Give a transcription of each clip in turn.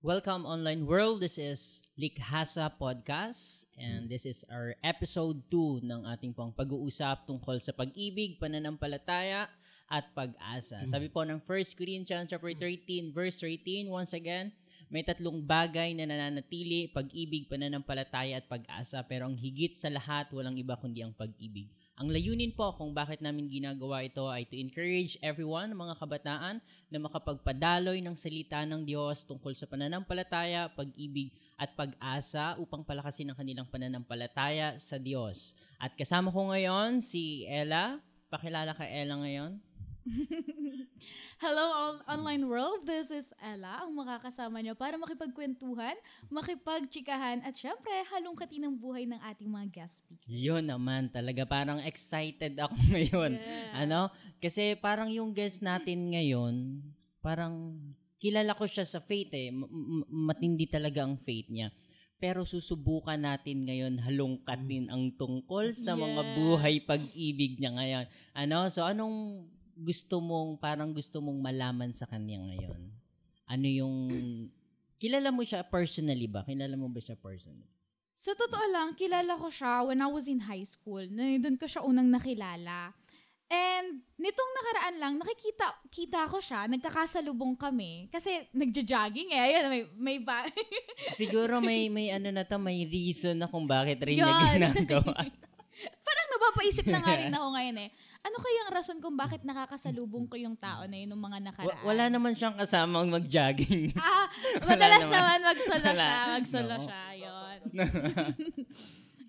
Welcome online world. This is Likhasa Podcast and this is our episode 2 ng ating pong pag-uusap tungkol sa pag-ibig, pananampalataya at pag-asa. Sabi po ng 1 Corinthians chapter 13 verse 13, once again, may tatlong bagay na nananatili, pag-ibig, pananampalataya at pag-asa, pero ang higit sa lahat, walang iba kundi ang pag-ibig. Ang layunin po kung bakit namin ginagawa ito ay to encourage everyone, mga kabataan, na makapagpadaloy ng salita ng Diyos tungkol sa pananampalataya, pag-ibig at pag-asa upang palakasin ang kanilang pananampalataya sa Diyos. At kasama ko ngayon si Ella. Pakilala ka Ella ngayon. Hello online world, this is Ella, ang makakasama nyo para makipagkwentuhan, makipagtsikahan at syempre halongkatin ang buhay ng ating mga guest speakers. Yun naman talaga, parang excited ako ngayon. Yes. Kasi parang yung guest natin ngayon, parang kilala ko siya sa faith matindi talaga ang faith niya. Pero susubukan natin ngayon halongkatin ang tungkol sa mga buhay pag-ibig niya ngayon. So anong gusto mong malaman sa kanya ngayon? Ano yung kilala mo siya personally ba? Kilala mo ba siya personally? Sa totoo lang, kilala ko siya when I was in high school. Doon ko siya unang nakilala. And nitong nakaraan lang, nakikita ko siya, nagkakasalubong kami. Kasi nagja-jogging Ayun, may Siguro may may reason na kung bakit rin niya ginagawa. Parang napapaisip na nga rin ako ngayon Ano kayang rason kung bakit nakakasalubong ko yung tao na yun nung mga nakaraan? Wala naman siyang kasamang mag-jogging. Madalas naman magsolo siya. Yun.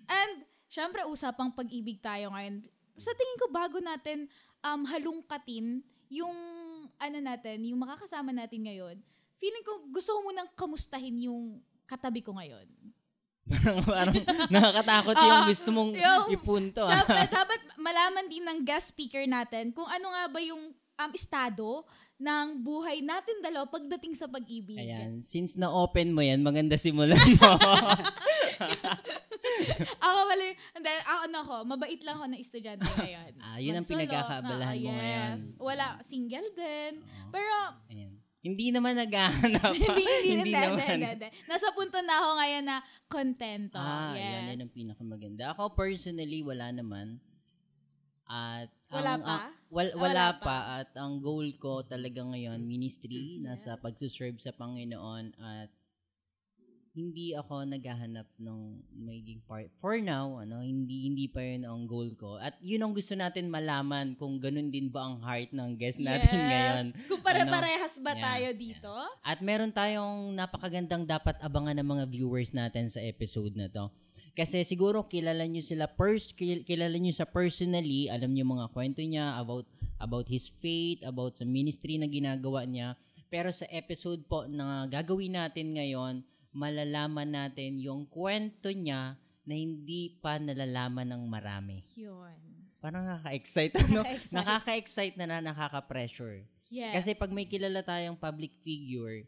And, syempre, usapang pag-ibig tayo ngayon. Sa tingin ko, bago natin halongkatin yung, yung makakasama natin ngayon, feeling ko, gusto ko munang kamustahin yung katabi ko ngayon. Parang nakakatakot yung gusto mong ipunto. Siyempre, dapat malaman din ng guest speaker natin kung ano nga ba yung estado ng buhay natin dalawa pagdating sa pag-ibig. Ayan. Since na-open mo yan, maganda simulan mo. Mabait lang ako na estudyante ngayon. Yun ang pinagkakaabalahan mo ngayon. Wala, single din. Pero, ayan. Hindi naman naghahanap. Hindi naman. Nasa punto na ako ngayon na kontento. Yan ang pinakamaganda. Ako personally, wala naman. At wala pa. At ang goal ko talaga ngayon, ministry, nasa pagsuserve sa Panginoon at hindi ako naghahanap ng magiging part. For now, hindi pa yun ang goal ko. At yun ang gusto natin malaman kung ganun din ba ang heart ng guest natin ngayon. Kung pare-parehas ba tayo dito? At meron tayong napakagandang dapat abangan ng mga viewers natin sa episode na to. Kasi siguro kilala nyo sa personally, alam nyo mga kwento niya about his faith, about sa ministry na ginagawa niya. Pero sa episode po na gagawin natin ngayon, malalaman natin yung kwento niya na hindi pa nalalaman ng marami. Yun. Parang nakaka-excite, Nakaka-excite na nakaka-pressure. Yes. Kasi pag may kilala tayong public figure,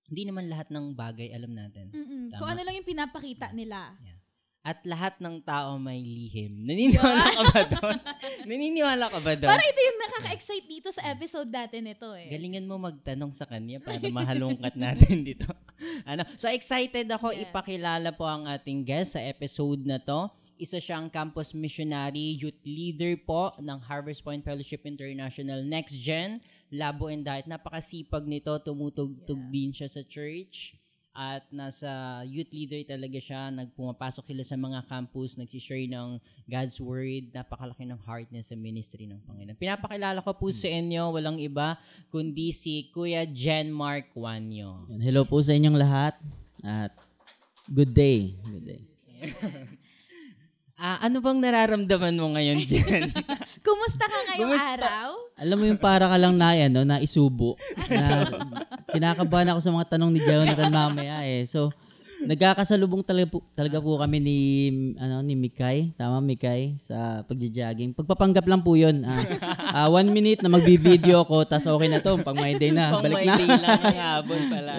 hindi naman lahat ng bagay alam natin. Kung ano lang yung pinapakita nila. Yeah. At lahat ng tao may lihim. Naniniwala ka ba doon? Parang ito yung nakaka-excite dito sa episode natin ito Galingan mo magtanong sa kanya para mahalongkat natin dito. So excited ako ipakilala po ang ating guest sa episode na to. Isa siyang campus missionary, youth leader po ng Harvest Point Fellowship International Next Gen, Labo and Diet. Napakasipag nito, tumutugtog din siya sa church. At nasa youth leader talaga siya, nagpumapasok sila sa mga campus, nagsishare ng God's Word, napakalaki ng heart niya sa ministry ng Panginoon. Pinapakilala ko po sa inyo, walang iba, kundi si Kuya Jen Mark Wanyo. Hello po sa inyong lahat, at good day. Ano bang nararamdaman mo ngayon, Jen? Kumusta ka ngayong araw? Alam mo yung para ka lang na isubo. Kinakabahan ako sa mga tanong ni Jonathan mamaya So, nagkakasalubong talaga po kami ni Mikay. Tama, Mikay, sa pagja-jogging. Pagpapanggap lang po yun. 1 minute na magbi-video ko, tas okay na to. Pang my day na. Balik na. Pang my day lang ang habon pala.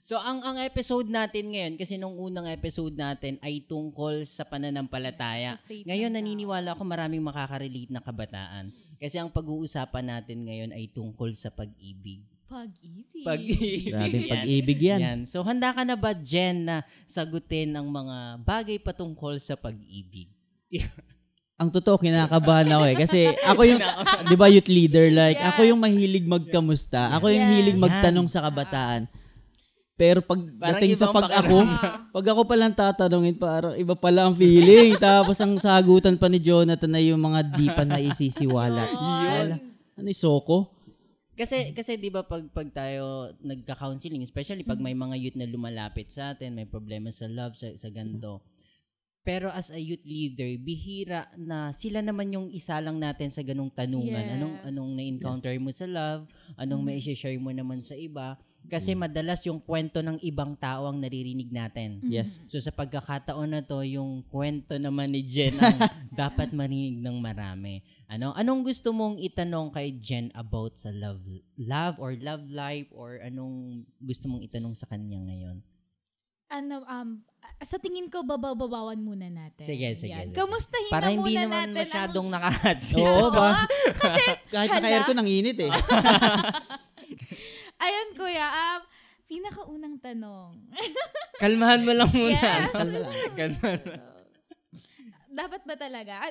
So, ang episode natin ngayon, kasi nung unang episode natin ay tungkol sa pananampalataya. Ngayon, naniniwala ako maraming makaka-relate na kabataan. Kasi ang pag-uusapan natin ngayon ay tungkol sa pag-ibig. Pag-ibig. Grabing Yan. pag-ibig yan. Yan. So, handa ka na ba, Jen, na sagutin ang mga bagay patungkol sa pag-ibig? Ang totoo, kinakabahan ako Kasi ako yung, di ba, youth leader, like, Yes. ako yung mahilig magkamusta. Ako yung Yes. hilig magtanong sa kabataan. Pero pagdating sa ibang pag ako palang tatanungin, parang iba pala ang feeling. Tapos ang sagutan pa ni Jonathan na yung mga di pa na isisiwalat. Ano yung soko? Kasi 'di ba pag tayo nagka-counseling, especially pag may mga youth na lumalapit sa atin, may problema sa love, sa ganito. Pero as a youth leader, bihira na sila naman yung isa lang natin sa ganung tanungan. Yes. Anong na-encounter mo sa love? Anong may i-share mo naman sa iba? Kasi madalas yung kwento ng ibang tao ang naririnig natin. Yes. So sa pagkakataon na to, yung kwento naman ni Jen ang dapat marinig ng marami. Anong gusto mong itanong kay Jen about sa love or love life, or anong gusto mong itanong sa kanya ngayon? Sa tingin ko, babawan muna natin. Sige. Kamustahin Para na hindi muna naman natin masyadong ang... nakahatsi. Oo ba? Kasi, Kahit naka-aircon, ang init Ayun, kuya. Pinakaunang tanong. Kalmahan mo lang muna. Yes. Kalmahan. Dapat ba talaga?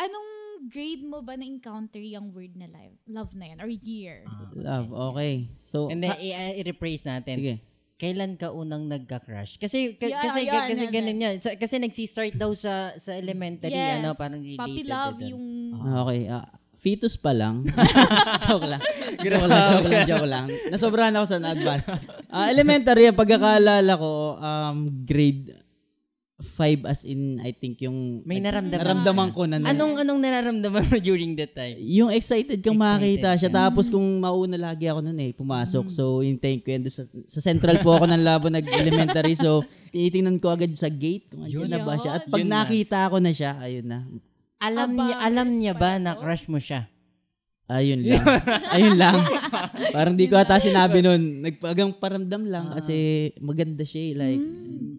Anong grade mo ba na-encounter yung word na love na yan? Or year? Love, okay. So, And then, i-rephrase natin. sige. Kailan ka unang nagka-crush? Kasi Yan. ganun yan. Kasi nagsi-start daw sa elementary, Yes. Parang related. Puppy love to that. yung... Okay. Fetus pa lang. Joke lang. Joke lang. Nasobrahan ako sa advance. Elementary, ang pagkakaalala ko, grade 5 as in, I think yung... May naramdaman. Naramdaman ko na. Anong nararamdaman mo during that time? Yung excited kang makita siya. ka. Tapos kung mauna lagi ako nun pumasok. So, yung thank you. And sa central po ako ng labo nag-elementary. So, tinitingnan ko agad sa gate kung andyan na ba siya. At pag Yun na. nakita ko na siya, ayun na. Alam niya ba na crush mo siya? Ayun lang. Ayun lang. Parang di ko ata sinabi nun. Nagpagang paramdam lang kasi maganda siya. Like,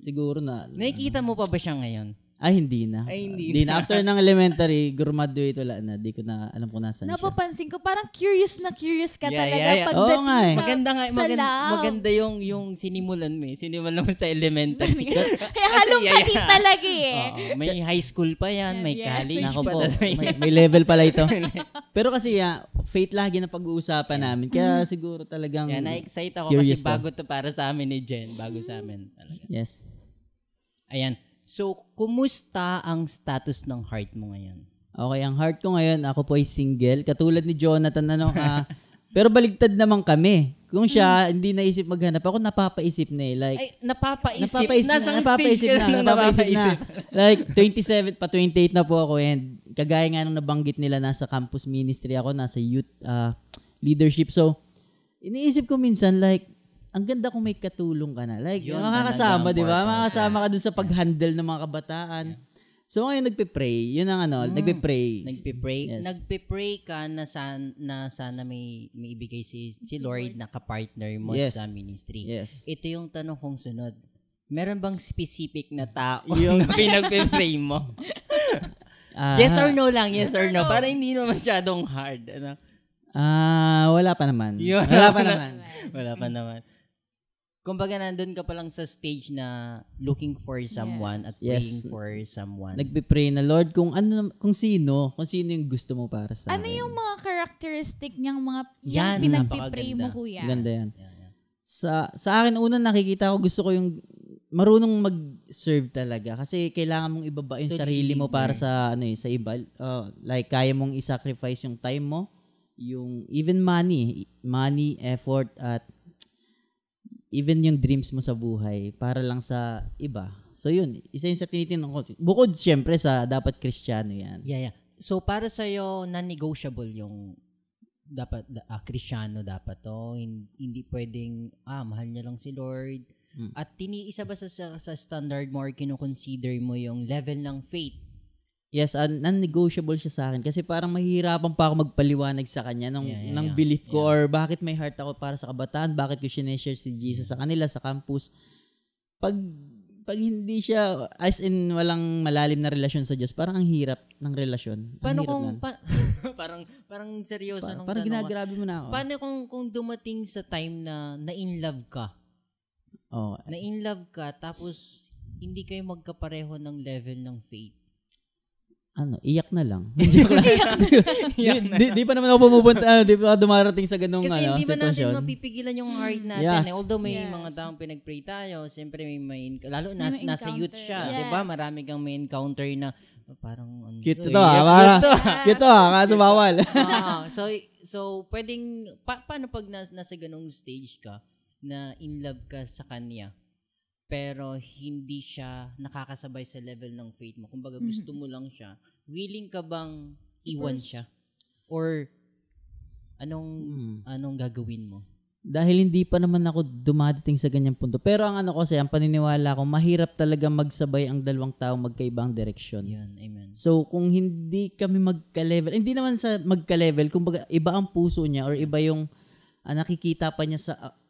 siguro na. Nakikita mo pa ba siya ngayon? Ay, hindi na. Hindi na. After ng elementary, graduate wala na. Di ko na alam kung nasan siya. Napapansin ko, parang curious Yeah, ka talaga yeah. pagdating Oo nga eh. sa love. Maganda yung sinimulan mo Sinimulan mo sa elementary. Kaya halong katin talaga Oo, may high school pa yan, may Yes. college Nako pa. po, tas may level pala ito. Pero kasi faith lagi na pag-uusapan namin. Kaya siguro talagang Kaya na-excite ako kasi curious to. bago to para sa amin ni Jen. Bago sa amin. Talaga. Yes. Ayan. So, kumusta ang status ng heart mo ngayon? Okay, ang heart ko ngayon, ako po ay single. Katulad ni Jonathan, pero baligtad naman kami. Kung siya hindi naisip maghanap, ako napapaisip na Like, Ay, napapaisip. napapaisip na. Like, 27 pa 28 na po ako and kagaya nga nung nabanggit nila, nasa campus ministry ako, nasa youth leadership. So, iniisip ko minsan like, ang ganda kung may katulong ka na. Like, Yun makakasama, talaga ang di ba? purpose. Makakasama ka dun sa pag-handle ng mga kabataan. So, ngayon nagpe-pray. Yun ang nagpe-pray. Nagpe-pray. Yes. Nagpe-pray ka na sana may ibigay si Lord na kapartner mo Yes. sa ministry. Yes. Ito yung tanong kong sunod. Meron bang specific na tao Yung- na pinagpe-pray mo? Yes or no lang, yes or no. Para hindi na masyadong hard. Wala pa naman. Yun. Wala pa naman. Wala pa naman. Kumbaga nandun ka pa lang sa stage na looking for someone at Yes. praying for someone. Nagpe-pray na, Lord, kung sino yung gusto mo para sa Ano akin. yung mga characteristic niyang mga Yan, yung pinagpipray mo, napakaganda. kuya? Ganda yan. Yeah. Sa akin, unang nakikita ko, gusto ko yung marunong mag-serve talaga. Kasi kailangan mong ibaba yung So, sarili mo para leader. sa iba. Like, kaya mong i-sacrifice yung time mo, yung even money, effort, at even yung dreams mo sa buhay para lang sa iba. So yun, isa yung sa tinitingnan ko. Bukod siyempre sa dapat Kristiyano yan. Yeah. So para sa iyo non-negotiable yung dapat Kristiyano dapat to. Hindi pwedeng mahal niya lang si Lord. At tiniisa ba sa standard mo or kino-consider mo yung level ng faith? Yes, non-negotiable siya sa akin kasi parang mahihirapan pa ako magpaliwanag sa kanya ng belief ko or bakit may heart ako para sa kabataan, bakit ko sineshare si Jesus sa kanila sa campus. Pag pag hindi siya, as in, walang malalim na relasyon sa Diyos, parang ang hirap ng relasyon. Paano ang kung, hirap parang seryoso nung parang tanong. ginagrabe mo na ako. Paano kung dumating sa time na in love ka? Oh, Na in love ka, tapos hindi kayo magkapareho ng level ng faith. iyak na lang. Joke lang. Di pa naman ako pumupunta, di pa dumarating sa ganung Kasi hindi ba natin sitwasyon. mapipigilan yung heart natin. Yes. Although may Yes. mga taong pinag-pray tayo, siyempre lalo May nasa youth encounter. siya. Yes. Di ba? Marami kang may encounter na parang Cute to, to, Cute to, kaso bawal. So pwedeng, paano pag nasa ganung stage ka na in love ka sa kanya, pero hindi siya nakakasabay sa level ng faith mo. Kumbaga gusto mo lang siya. Willing ka bang iwan siya? Or anong gagawin mo? Dahil hindi pa naman ako dumadating sa ganyang punto. Pero ang kasi, ang paniniwala ko, mahirap talaga magsabay ang dalawang tao magkaibang direksyon. Yan, amen. So, kung hindi kami magka-level, hindi naman sa magka-level, kumbaga iba ang puso niya or iba yung nakikita pa niya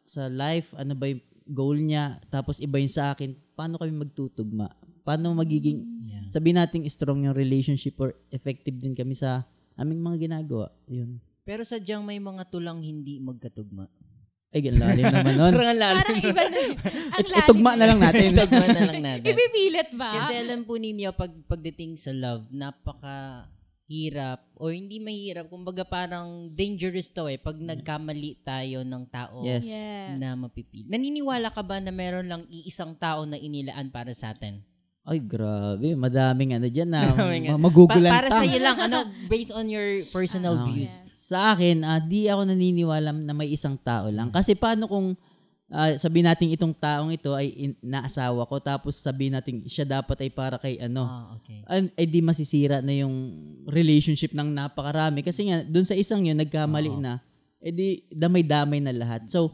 sa life, ano ba yung goal niya, tapos iba yung sa akin, paano kami magtutugma? Paano magiging, sabihin natin strong yung relationship or effective din kami sa aming mga ginagawa. Yun. Pero sadyang may mga tulang hindi magkatugma. Ay, lalim naman nun. Parang iba na. Ang lalim. Itugma na lang natin. Tugma na lang natin. Ipipilit ba? Kasi alam po ninyo, pagdating sa love, napaka-hirap o hindi mahirap. Kumbaga parang dangerous to pag nagkamali tayo ng tao Yes. na mapipili. Naniniwala ka ba na meron lang iisang tao na inilaan para sa atin? Ay, grabe. Madaming dyan na Madaming magugulan para sa iyo lang, based on your personal views. Sa akin, di ako naniniwala na may isang tao lang. Kasi paano kung sabihin natin itong taong ito ay naasawa ko, tapos sabihin natin siya dapat ay para kay Okay. ay di masisira na yung relationship ng napakarami. Kasi nga, dun sa isang yun, nagkamali na, di damay-damay na lahat. So,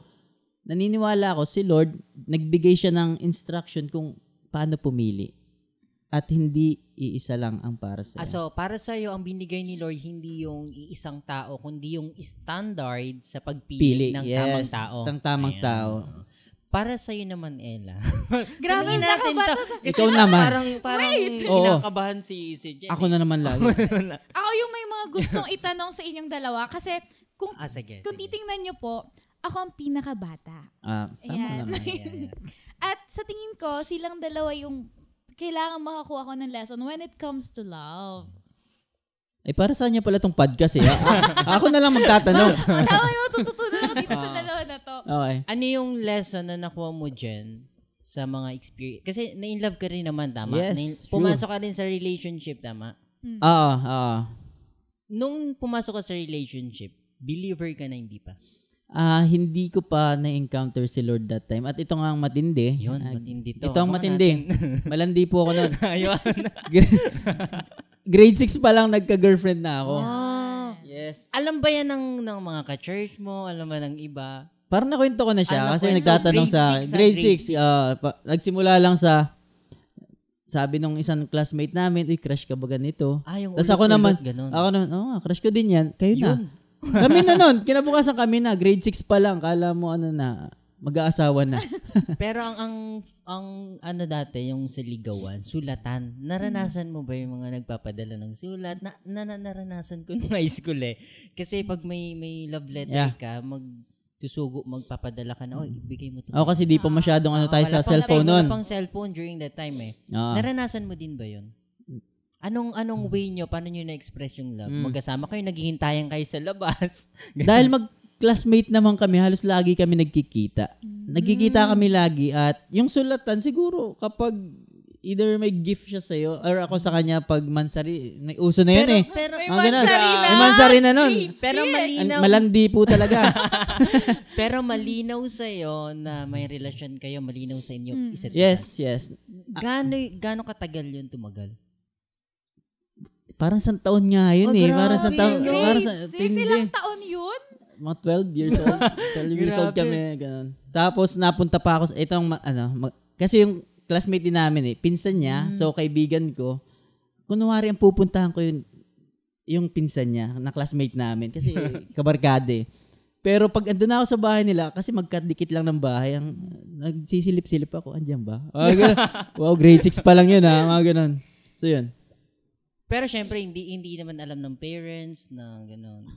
naniniwala ako, si Lord, nagbigay siya ng instruction kung paano pumili. At hindi iisa lang ang para sa So, para sa iyo, ang binigay ni Lord, hindi yung iisang tao, kundi yung standard sa pagpili ng tamang tao. Ng tamang tao. Para sa iyo naman, Ella. Grabe natin to. Ikaw naman. Parang kinakabahan si Jen. Ako na naman lagi. Ako yung may mga gustong itanong sa inyong dalawa kasi kung Sige. titingnan nyo po, ako ang pinakabata. Tama Ayan. naman. At sa tingin ko, silang dalawa yung kailangan makakuha ko ng lesson when it comes to love. Para saan niya pala tong podcast ako na lang magtatanong. Tama yung tututunan ako dito sa dalawa na to. Okay. Ano yung lesson na nakuha mo, Jen, sa mga experience? Kasi na-in-love ka rin naman, tama? Yes, pumasok ka rin sa relationship, tama? Oo. Nung pumasok ka sa relationship, believer ka na hindi pa? Hindi ko pa na-encounter si Lord that time. At ito nga ang matindi. Yun, matindi to. Ito ang matindi. Malandi po ako nun. Ayun. Grade 6 pa lang nagka-girlfriend na ako. Yes. Alam ba yan ng mga ka-church mo? Alam ba ng iba? Parang nakwento ko na siya kasi kwento? nagtatanong Grade grade 6, 6. Nagsimula lang sabi nung isang classmate namin, crush ka ba ganito? Yung Tapos ako naman, ganun. crush ko din yan. Kayo na. Kami na nun. Kinabukasan kami na. Grade 6 pa lang. Kala mo mag-aasawa na. Pero ang dati, yung sa ligawan, sulatan. Naranasan mo ba yung mga nagpapadala ng sulat? Naranasan ko nung high school Kasi pag may love letter ka, magpapadala ka na, ibigay mo to. Kasi di pa masyadong tayo sa cellphone nun. Wala pang cellphone during that time Naranasan mo din ba yun? Anong way nyo? Paano nyo na-express yung love? Magkasama kayo, naghihintayan kayo sa labas. Dahil mag-classmate naman kami, halos lagi kami nagkikita. Nagkikita kami lagi at yung sulatan siguro kapag either may gift siya sa'yo or ako sa kanya pag mansari, may uso na yun Pero may mansari na. May mansari na nun. Pero malinaw. Malandi po talaga. Pero malinaw sa'yo na may relasyon kayo, malinaw sa inyo isa't isa. Yes. Gaano katagal yun tumagal? Parang isang taon nga yun Parang isang taon. Grade 6, ilang taon yun? Mga 12 years old. 12 years old kami. Ganun. Tapos napunta pa ako sa kasi yung classmate din namin pinsan niya. So kaibigan ko. Kunwari ang pupuntahan ko yung pinsan niya na classmate namin. Kasi kabarkada Pero pag andun na ako sa bahay nila, kasi magkadikit lang ng bahay, nagsisilip-silip ako, andyan ba? Wow, grade 6 pa lang yun mga ganun. So yun. Pero syempre, hindi naman alam ng parents na gano'n.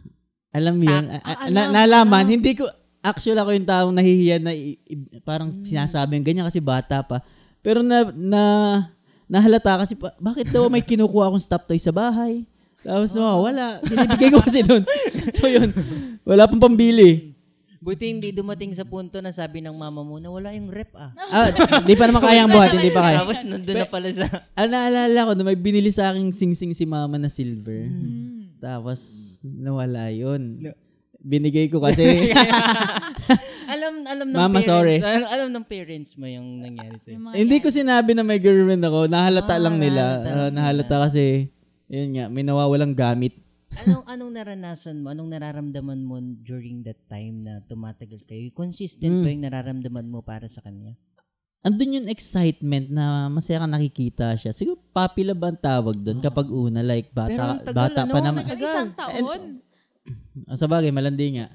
Alam yun. Nalaman, hindi ko, actually ako yung taong nahihiya na parang sinasabi yung ganyan kasi bata pa. Pero nahalata kasi, bakit daw may kinukuha akong stop toy sa bahay? Tapos wala. Binibigay ko kasi doon. So yun, wala pang pambili. Buti hindi dumating sa punto na sabi ng mama mo na wala yung rep Hindi pa naman kayang buhat, hindi pa kaya. Tapos nandun na pala sa... Naalala ko na may binili sa aking sing-sing si mama na silver. Tapos nawala yun. Binigay ko kasi. alam ng Mama, parents. sorry. Alam ng parents mo yung nangyari sa'yo. Hindi ko sinabi na may girlfriend ako. Nahalata lang nila. nahalata Nahalata kasi, yun nga, may nawawalang gamit. Anong naranasan mo? Anong nararamdaman mo during that time na tumatagal kayo? Consistent ba yung nararamdaman mo para sa kanya? Andun yung excitement na masaya kang nakikita siya. Siguro puppy love ang tawag doon kapag una. Like, Pero ang tagal, bata pa naman. Isang taon. Sa bagay, malandi nga.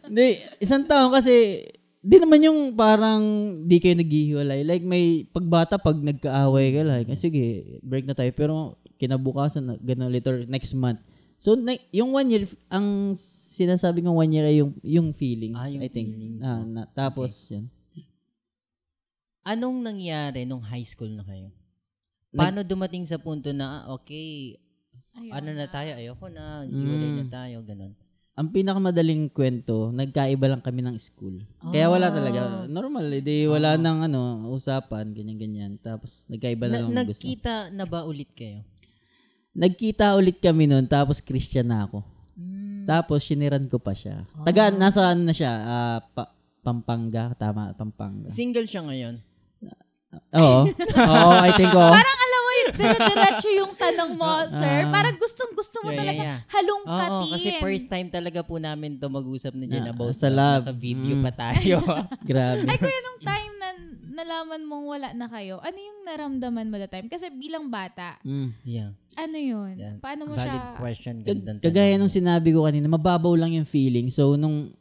Hindi, isang taon kasi, di naman yung parang di kayo naghihiwalay. Like, may pagbata, pag nagkaaway ka, like, sige, break na tayo. Pero kinabukasan, gano'n later, next month. So, yung 1 year, ang sinasabi kong 1 year ay yung feelings, yung I think. feelings. Tapos, yun. Anong nangyari nung high school na kayo? Paano dumating sa punto na, okay, ano na tayo, ayoko na, iwalay na tayo, ganun. Ang pinakamadaling kwento, nagkaiba lang kami ng school. Kaya wala talaga. Normal, di wala nang usapan, ganyan-ganyan. Tapos, nagkaiba na lang gusto. Nagkita na ba ulit kayo? Nagkita ulit kami noon, tapos Christian na ako. Tapos, siniran ko pa siya. Nasa na siya, Pampanga, tama, Pampanga. Single siya ngayon? Oo, I think oo. Parang alam mo, dire-diretso yung tanong mo, sir. Parang gustong-gusto mo talaga halongkatin. Oo, kasi first time talaga po namin to mag-usap na dyan about sa lab. naka-video pa tayo. Grabe. Ay, kuya, nung time na nalaman mong wala na kayo, ano yung naramdaman mo that time? Kasi bilang bata, Yeah. ano yun? Yeah. Paano mo Valid siya? question. Gandang Kagaya nung sinabi ko kanina, mababaw lang yung feeling. So, nung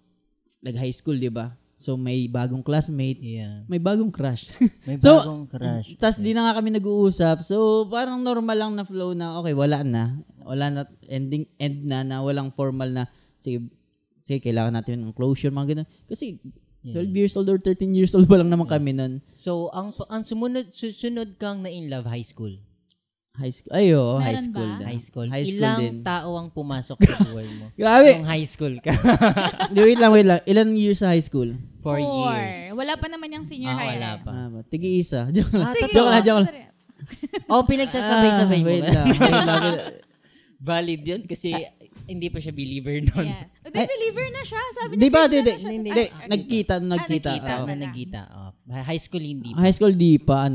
high school, di ba? So, may bagong classmate. Yeah. May bagong crush. May So, bagong crush. Tas di na nga kami nag-uusap. So, parang normal lang na flow na, okay, wala na. Wala na, end na walang formal na, sige, kailangan natin ng closure, mga ganun. Kasi, 12 years old or 13 years old pa lang naman kami nun. So, ang susunod kang na in love high school. High school. Ayo, high Meron school. ba? din. High school. High school Ilang din. tao ang pumasok sa buhay mo? Grabe. Nung high school ka? wait lang. Ilan years sa high school? 4 years. Wala pa naman yung senior high. Wala pa. Tigi-isa. Joke lang. totoo? Joke lang. Pinagsasabay-sabay mo Wait ba? lang. Valid yun kasi hindi pa siya believer nun. Yeah. Di, believer na siya. Sabi Di niya, ba? believer Hindi. na siya. Nagkita. Nagkita. Oo. Nagkita. High school hindi pa. High school di pa,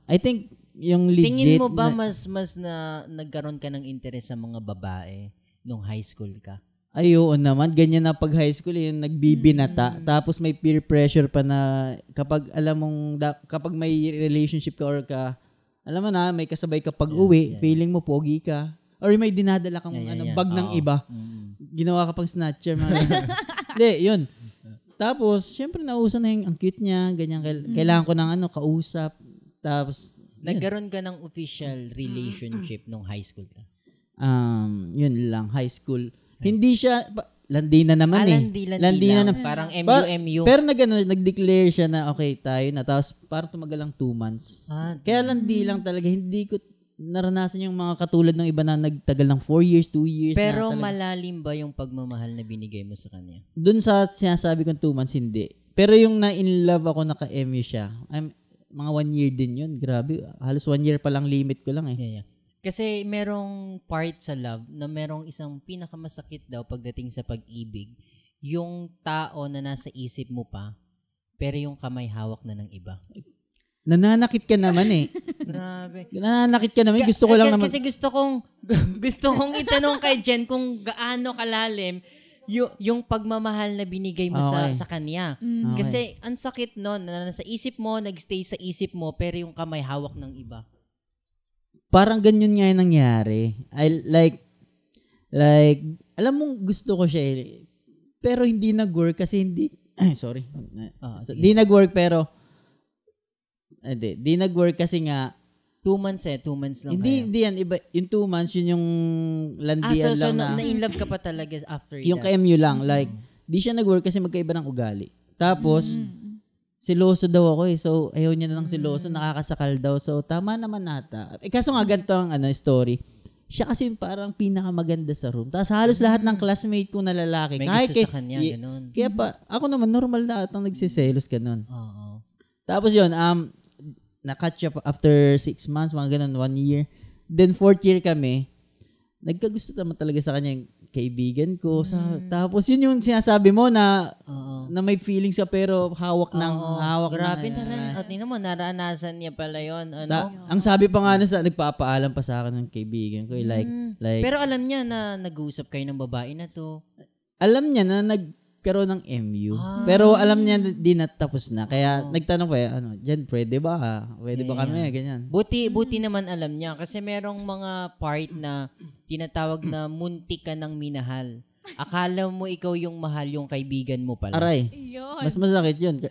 I think, yung legit. Tingin mo ba mas na nagkaroon ka ng interest sa mga babae nung high school ka? Ay, oo naman. Ganyan na pag high school, yung nagbibinata. Tapos may peer pressure pa na kapag alam mong, kapag may relationship ka or alam mo na, may kasabay ka pag uwi, feeling mo pogi ka. Or may dinadala kang bag ng iba. Ginawa ka pang snatcher. Hindi, yun. Tapos, syempre nauso na yung ang cute niya, ganyan. Kailangan ko ng kausap. Tapos, nagkaroon ka ng official relationship nung high school ka? Yun lang, high school. Hindi siya, landi na naman Landi na naman. Parang MU. Pero nag-declare siya na okay, tayo na. Tapos parang tumagal lang 2 months. Kaya landi lang talaga. Hindi ko naranasan yung mga katulad ng iba na nagtagal ng 4 years, 2 years. Pero na malalim ba yung pagmamahal na binigay mo sa kanya? Doon sa sinasabi kong 2 months, hindi. Pero yung na-in love ako, naka-MU siya. Mga 1 year din yun. Grabe. Halos 1 year pa lang limit ko lang eh. Yeah. Kasi merong part sa love na merong isang pinakamasakit daw pagdating sa pag-ibig. Yung tao na nasa isip mo pa, pero yung kamay hawak na ng iba. Nananakit ka naman eh. Grabe. Nananakit ka naman. Gusto ko lang naman. Kasi gusto kong itanong kay Jen kung gaano kalalim yung pagmamahal na binigay mo sa kanya. Kasi ang sakit nun, na nasa isip mo, nagstay sa isip mo, pero yung kamay hawak ng iba. Parang ganyan nga yung nangyari. Like, alam mo, gusto ko siya eh. Pero hindi nag-work kasi hindi, sorry. Sige. Di nag-work pero, di nag-work kasi nga, 2 months 2 months lang hindi yan, iba, yung 2 months, yun yung landian so lang na, na-inlove ka pa talaga after yung that? KMU lang, like, di siya nag-work kasi magkaiba ng ugali. Tapos, siloso daw ako So, ayaw niya na ng siloso, nakakasakal daw. So, tama naman nata. Kaso nga, ganito ang story. Siya kasi parang pinakamaganda sa room. Tapos halos lahat ng classmate ko na lalaki. May kahit gusto sa kanya, ganun. Kaya pa, ako naman, normal na atang nagsiselos, ganun. Oo. Tapos yun, na-catch up after 6 months, mga ganun, 1 year. Then 4th year kami, nagkagusto naman talaga sa kanya yung kaibigan ko. Tapos yun yung sinasabi mo na may feelings ka pero hawak Grabe ng, na. Tingnan mo, naranasan niya pala yun. Ano? ang sabi pa nga nagpapaalam pa sa akin ng kaibigan ko. Like, Pero alam niya na nag-uusap kayo ng babae na to. alam niya na nagkaroon ng MU. Pero alam niya di natapos na. Kaya nagtanong pa, Jan, pwede ba? Pwede ba kami? Ganyan. Buti naman alam niya kasi merong mga part na tinatawag na muntik ka ng minahal. Akala mo ikaw yung mahal yung kaibigan mo pala. Aray, Yun. mas masakit yun.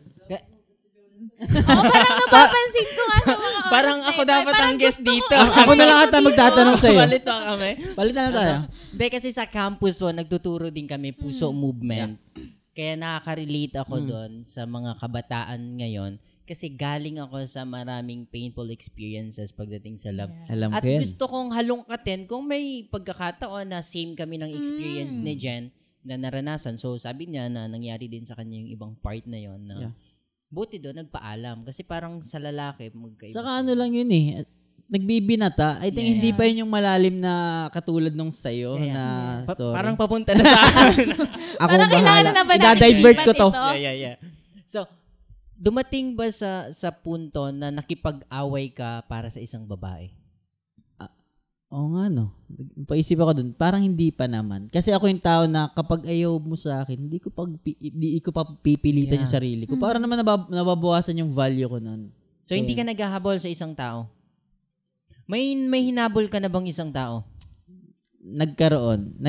Parang napapansin ko nga sa mga oras Parang na ako ito, dapat parang ang guest gusto ko dito. Ako na lang ata magtatanong sa'yo. Palito kami. Palitan na tayo. Hindi, kasi sa campus po, nagtuturo din kami puso movement. Kaya nakaka-relate ako doon sa mga kabataan ngayon kasi galing ako sa maraming painful experiences pagdating sa love. Alam At ko yan. gusto kong halongkatin kung may pagkakataon na same kami ng experience ni Jen na naranasan. So sabi niya na nangyari din sa kanya yung ibang part na yon na buti doon nagpaalam kasi parang sa lalaki magkaiba. Saka lang yun nagbibinata. I think hindi pa yun yung malalim na katulad nung sa'yo na story. Parang papunta na sa akin. Ako Parang kailangan bahala. na ba natin Ida-divert ko to. ilipat ito? Yeah. So, dumating ba sa punto na nakipag-away ka para sa isang babae? Oo nga paisip ako dun. Parang hindi pa naman. Kasi ako yung tao na kapag ayaw mo sa akin, hindi ko pa pipilitan yung sarili ko. Para naman nababawasan yung value ko nun. So, hindi ka naghahabol sa isang tao? May hinabol ka na bang isang tao? Nagkaroon.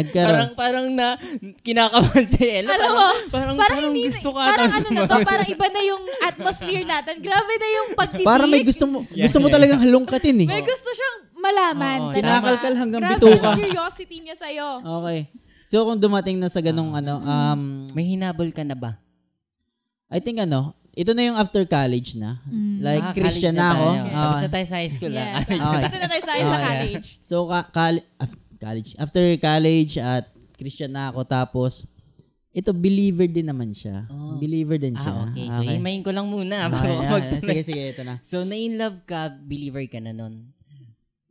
Parang na kinakabahan si Ella. Alam mo, parang hindi, gusto ka parang ata ano na to, parang iba na yung atmosphere natin. Grabe na yung pagtitig. Para may gusto mo talagang halongkatin May gusto siyang malaman. Oo, talaga. Kinakalkal hanggang Grabe bituka. yung curiosity niya sa'yo. Okay. So kung dumating na sa ganung May hinabol ka na ba? I think ito na yung after college na. Like Christian na ako. Tapos na tayo sa high school. Yes. Okay. Dito na tayo sa college. So college. After college at Christian na ako tapos ito believer din naman siya. Believer din siya. Okay. So himayin ko lang muna. Sige, ito na. So na-in-love ka, believer ka na nun.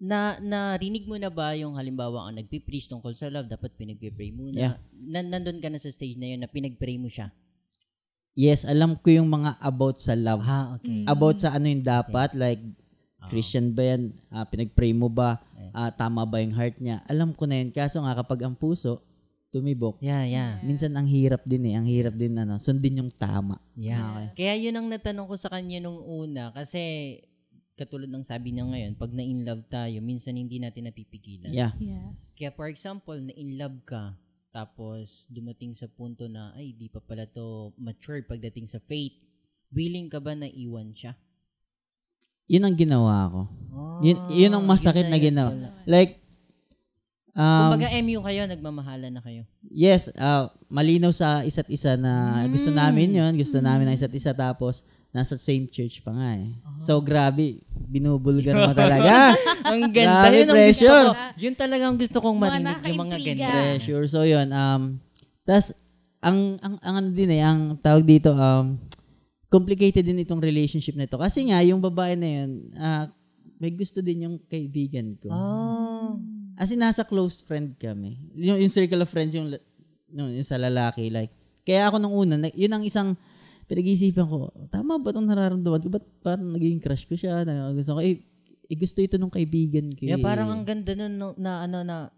Narinig mo na ba yung halimbawa ang nagpipreach tungkol sa love, dapat pinagpipray muna? Yeah. Nandun ka na sa stage na yun na pinagpray mo siya? Yes, alam ko yung mga about sa love. Okay. About sa ano yung dapat, like Christian ba yan? Pinagpray mo ba? Tama ba yung heart niya? Alam ko na yun. Kaso nga kapag ang puso, tumibok. Yeah. Minsan ang hirap din Ang hirap din sundin yung tama. Yeah. Kaya yun ang natanong ko sa kanya nung una kasi katulad ng sabi niya ngayon, pag na-in-love tayo, minsan hindi natin napipigilan. Yeah. Yes. Kaya for example, na-in-love ka, tapos dumating sa punto na, ay, di pa pala to mature pagdating sa faith. Willing ka ba na iwan siya? Yun ang ginawa ko. Yun ang masakit na ginawa. Like, kumbaga MU kayo, nagmamahalan na kayo. yes, malinaw sa isa't isa na gusto namin yun. Gusto namin ng isa't isa tapos nasa same church pa nga So, grabe. Binubulgar mo talaga. Ang ganda. Grabe, Yun ang pressure. gusto ko. Yun talagang gusto kong marinig yung mga nakaintriga. ganda. Pressure. So, yun. Tas, ang ano din ang tawag dito, complicated din itong relationship na ito. Kasi nga, yung babae na yun, may gusto din yung kaibigan ko. As in, nasa close friend kami. Yung circle of friends, yung sa lalaki. Like, kaya ako nung una, yun ang isang pinag-iisipan ko, tama ba itong nararamdaman ko? Ba't parang naging crush ko siya? Gusto ko, gusto ito nung kaibigan ko. Yeah, parang ang ganda nun na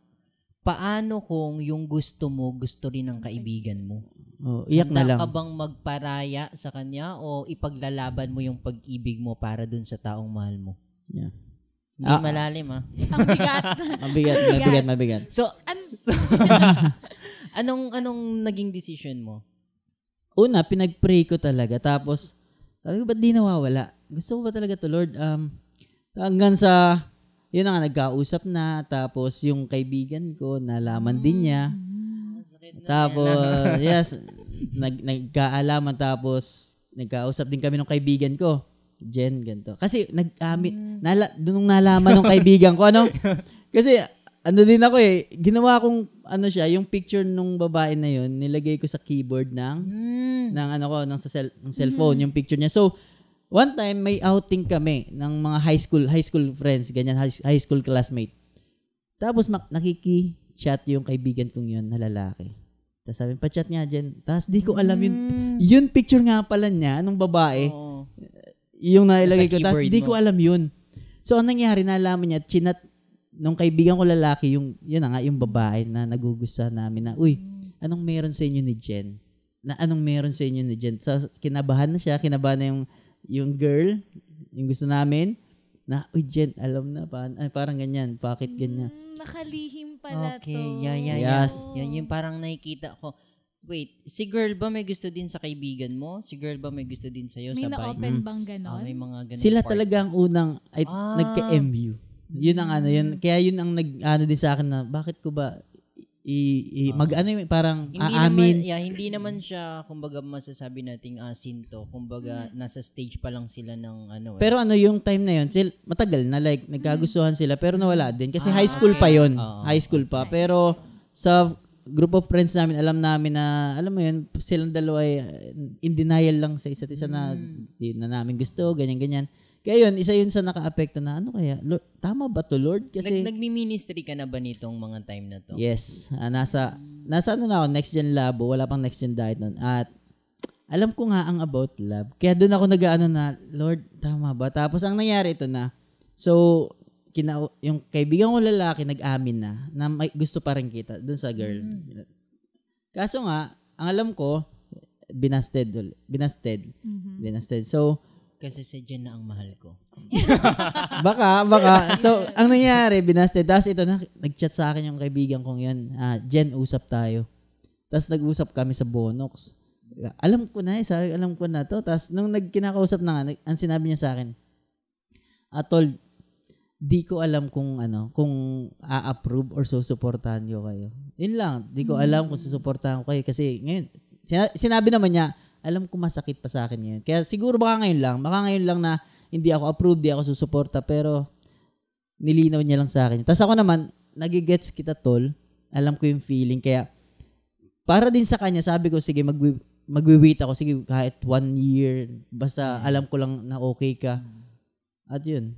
paano kung yung gusto mo, gusto rin ng kaibigan mo? Iyak na lang. Handa ka bang magparaya sa kanya o ipaglalaban mo yung pag-ibig mo para dun sa taong mahal mo? Yeah. Hindi malalim Ang bigat. Mabigat. So, Anong naging decision mo? Una, pinag-pray ko talaga. Tapos, sabi ko, ba't di nawawala? Gusto ko ba talaga to, Lord? Hanggang sa, yun na nga, nagkausap na. Tapos, yung kaibigan ko, nalaman din niya. Tapos, yes, nagkaalaman. Tapos, nagkausap din kami ng kaibigan ko. Jen, ganito. Kasi, nung nalaman ng kaibigan ko, kasi, din ako ginawa kong, yung picture nung babae na yun, nilagay ko sa keyboard ng cellphone, yung picture niya. So, one time, may outing kami ng mga high school friends, ganyan, high school classmate. Tapos, nakiki-chat yung kaibigan kong yun na lalaki. Tapos sabi, pa-chat niya dyan. Tapos, di ko alam yun. Yun picture nga pala niya, nung babae. Yung nailagay ko. Tapos, di ko alam yun. So, ang nangyari, nalaman niya, chinat nung kaibigan ko lalaki, yun na nga, yung babae na nagugustuhan namin na, uy, anong meron sa inyo ni Jen? Anong meron sa inyo ni Jen? So, kinabahan na siya, kinabahan na yung girl, yung gusto namin, na, uy, Jen, alam na, parang ganyan, bakit ganyan? Nakalihim pala to. Okay, Yes. Yan yung parang nakikita ko. Wait, si girl ba may gusto din sa kaibigan mo? Si girl ba may gusto din sa'yo? May sabay? na-open bang ganon? May mga ganun Sila part. talaga ang unang, nagka-MU. Yun ang yun. Kaya yun ang din sa akin na, bakit ko ba, parang aamin. Hindi naman siya, kumbaga masasabi nating asinto. Kumbaga, nasa stage pa lang sila ng Pero yung time na yun, matagal na, like, nagkagustuhan sila, pero nawala din. Kasi high school pa yun. High school pa. Pero, sa group of friends namin, alam namin na, alam mo yun, silang dalawa ay in denial lang sa isa't isa na, di na namin gusto, ganyan-ganyan. Kaya yun, isa yun sa naka-apekto na, kaya, Lord, tama ba to, Lord? Kasi, nagmi-ministry ka na ba nitong mga time na to? yes. Nasa na ako, Next Gen Labo, wala pang Next Gen Diet nun. At, alam ko nga ang about love. Kaya doon ako na, Lord, tama ba? Tapos, ang nangyari ito na, so, yung kaibigan ko lalaki, nag-amin na may gusto pa rin kita doon sa girl. Kaso nga, ang alam ko, binasted. So, kasi si Jen na ang mahal ko. baka. So, ang nangyari, binasted. Tapos ito, nag-chat sa akin yung kaibigan kong yun. Jen, usap tayo. Tapos nag-usap kami sa Bonox. Alam ko na to. Tapos nung kinakausap na nga, ang sinabi niya sa akin, Tol, di ko alam kung a-approve or susuportahan ko kayo. Yun lang. Di ko alam kung susuportahan ko kayo. Kasi ngayon, sinabi naman niya, alam ko masakit pa sa akin ngayon. Kaya siguro baka ngayon lang na hindi ako approve, di ako susuporta, pero nilinaw niya lang sa akin. Tapos ako naman, nagigets kita, Tol. Alam ko yung feeling. Kaya, para din sa kanya, sabi ko, sige, magwi-wait ako. Sige, kahit 1 year. Basta alam ko lang na okay ka. At yun.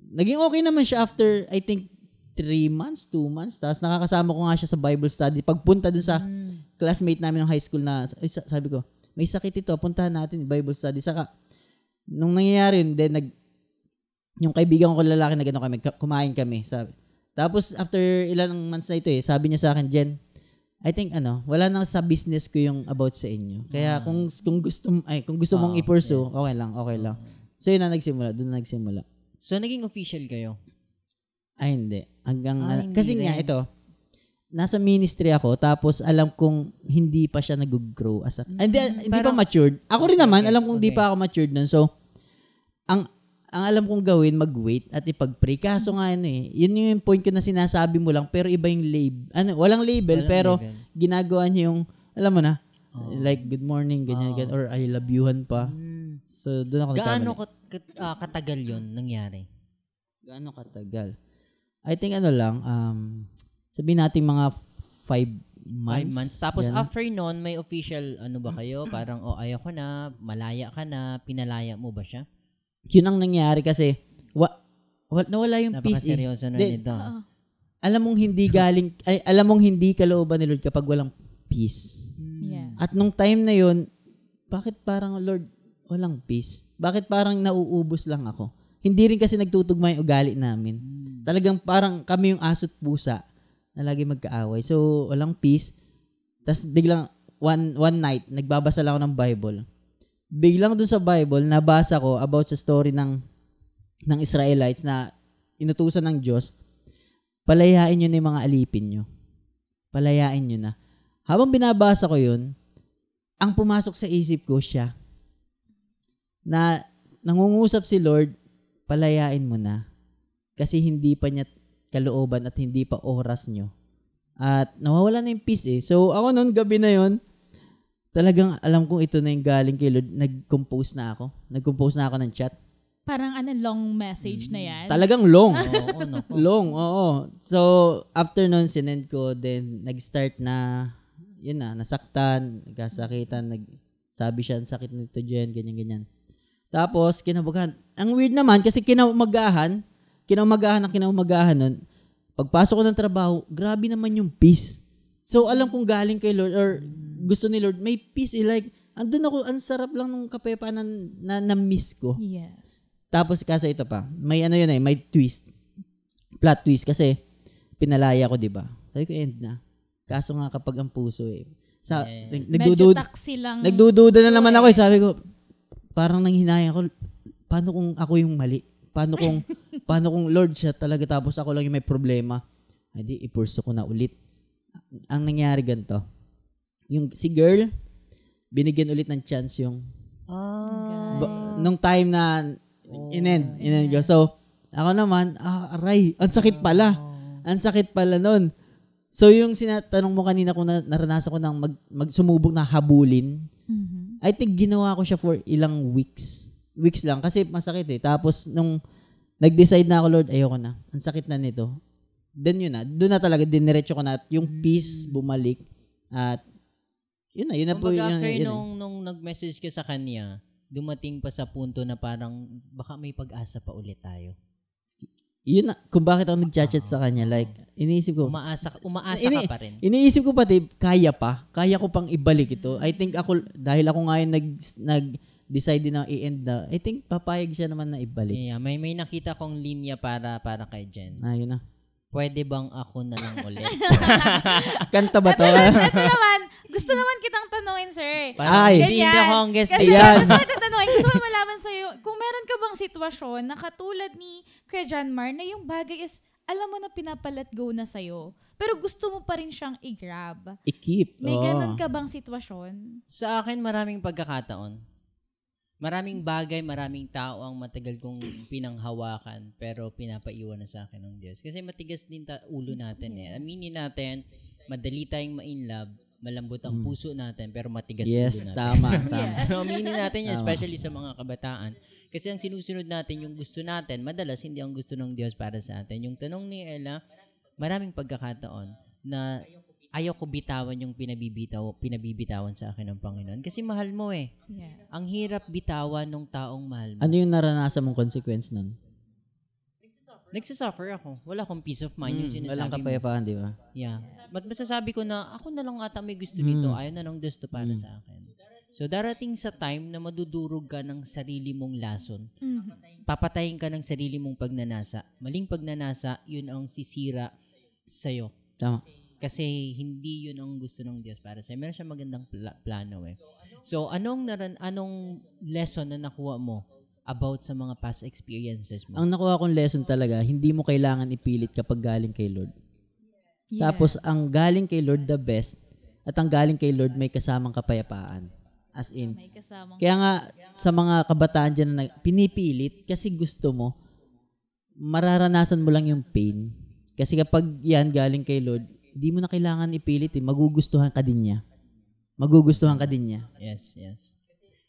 Naging okay naman siya after, I think, 3 months, 2 months. Tapos nakakasama ko nga siya sa Bible study. Pagpunta dun sa classmate namin ng high school na, sabi ko, may sakit ito, puntahan natin Bible study. Saka, nung nangyayari yun, then yung kaibigan ko lalaki na gano'n kami, kumain kami. Sabi. Tapos, after ilang months na ito sabi niya sa akin, Jen, I think wala nang sa business ko yung about sa inyo. Kaya kung gusto mong i-pursue, okay lang. So yun na doon na nagsimula. So naging official kayo? Ay hindi. Hindi kasi rin. nga ito, nasa ministry ako, tapos alam kong hindi pa siya nag-grow as hindi pa matured. Ako rin naman, alam kong hindi pa ako matured nun. So, ang alam kong gawin, mag-wait at ipag-pray. Kaso nga yun yung point ko na sinasabi mo lang, pero iba yung label. Walang label, pero ginagawa niya yung, alam mo na, like, good morning, ganyan, or I love youhan pa. So, doon ako nagkamali. Gaano katagal yun nangyari? Gaano katagal? I think sabihin natin mga 5 months. 5 months. Tapos yan. after nun, may official ba kayo? Parang, ayaw ko na, malaya ka na, pinalaya mo ba siya? Yun ang nangyari kasi, nawala yung peace. Napakaseryoso na nito. Alam mong hindi kalooban ni Lord kapag walang peace. Yes. At nung time na yun, bakit parang, Lord, walang peace? Bakit parang nauubos lang ako? Hindi rin kasi nagtutugma yung ugali namin. Talagang parang kami yung aso't pusa na lagi magkaaway. So, walang peace. Tapos, biglang, one night, nagbabasa lang ako ng Bible. Biglang dun sa Bible, nabasa ko about sa story ng Israelites na inutusan ng Diyos, palayain nyo na yung mga alipin nyo. Palayain nyo na. habang binabasa ko yun, ang pumasok sa isip ko siya na nangungusap si Lord, palayain mo na. Kasi hindi pa niya kalooban at hindi pa oras nyo. At nawawala na yung peace eh. So ako noon, gabi na yon, talagang alam kong ito na yung galing kay Lord. Nag-compose na ako ng chat. Parang long message na yan. Talagang long. Oo, naku. Long, oo. So, after nun, sinend ko, then nag-start na, yun na, nasaktan, nagkasakitan, sabi siya, ang sakit nito dyan, ganyan-ganyan. Tapos, kinabukahan. Ang weird naman, kasi kinamagahan nun, pagpasok ko ng trabaho, grabe naman yung peace. So, alam kong galing kay Lord, or gusto ni Lord, may peace eh, like, andun ako, ang sarap lang nung kapayapaan na-miss ko. Yes. Tapos kaso ito pa, may may twist. Plot twist kasi pinalaya ko, 'di ba? Sabi ko end na. Kaso nga kapag ang puso medyo taksi lang. Nagdududa na naman ako, sabi ko parang nanghinayang ako, paano kung ako yung mali? Paano kung Lord siya talaga tapos ako lang yung may problema? Hindi, ipurso ko na ulit. Ang nangyari ganito, yung si girl binigyan ulit ng chance yung nung time na inend ko. So, ako naman, aray, ang sakit pala. Ang sakit pala nun. So, yung sinatanong mo kanina kung naranasan ko ng magsumubok na habulin, I think ginawa ko siya for ilang weeks. Weeks lang, kasi masakit eh. Tapos, nung nag-decide na ako, Lord, ayoko na. Ang sakit na nito. Then yun na. Doon na talaga, diniretso ko na. At yung peace bumalik. At, yun na po. After nung nag-message ka sa kanya, dumating pa sa punto na parang baka may pag-asa pa ulit tayo. Yun na, kung bakit ako nag-chat sa kanya, like, iniisip ko. Umaasa ka pa rin. Iniisip ko pati, kaya ko pang ibalik ito. I think dahil ako ngayon nag-decide din na i-end na, I think papayag siya naman na ibalik. Yeah, may nakita kong linya para kay Jen. Yun na. Pwede bang ako na lang ulit? Kanta ba to? Ito naman, gusto naman kitang tanungin, sir. Hindi ako ang guest. Kasi gusto kita tanungin, gusto ko malaman sa'yo, kung meron ka bang sitwasyon na katulad ni Kuya John Mar, na yung bagay is, alam mo na pinapalet go na sa'yo, pero gusto mo pa rin siyang i-grab. I-keep. May ganun ka bang sitwasyon? Sa akin, maraming pagkakataon. Maraming bagay, maraming tao ang matagal kong pinanghawakan pero pinapaiwan na sa akin ng Diyos. Kasi matigas din ulo natin eh. Aminin natin, madali tayong ma-inlove, malambot ang puso natin pero matigas ulo natin. Yes, tama. Aminin natin yan, especially sa mga kabataan. Kasi ang sinusunod natin, yung gusto natin, madalas hindi ang gusto ng Diyos para sa atin. Yung tanong ni Ella, maraming pagkakataon na ayaw ko bitawan yung pinabibitawan sa akin ng Panginoon. Kasi mahal mo eh. Yeah. Ang hirap bitawan ng taong mahal mo. Ano yung naranasan mong consequence nun? Nagsasuffer ako. Wala akong peace of mind yung sinasabi Walang mo. kapayapaan, di ba? Yeah. But masasabi ko na ako na lang ata may gusto nito. Ayaw na ng Diyos to para sa akin. So darating sa time na madudurog ka ng sarili mong lason. Papatayin ka ng sarili mong pagnanasa. Maling pagnanasa, yun ang sisira sa'yo. Tama. Kasi hindi yun ang gusto ng Diyos para sa'yo. Meron siyang magandang plano eh. So, anong lesson na nakuha mo about sa mga past experiences mo? Ang nakuha kong lesson talaga, hindi mo kailangan ipilit kapag galing kay Lord. Yes. Tapos, ang galing kay Lord the best, at ang galing kay Lord may kasamang kapayapaan. As in. May kasamang. Kaya nga, sa mga kabataan dyan na pinipilit, kasi gusto mo, mararanasan mo lang yung pain. Kasi kapag yan galing kay Lord, di mo na kailangan ipilit eh. Magugustuhan ka din niya. Yes.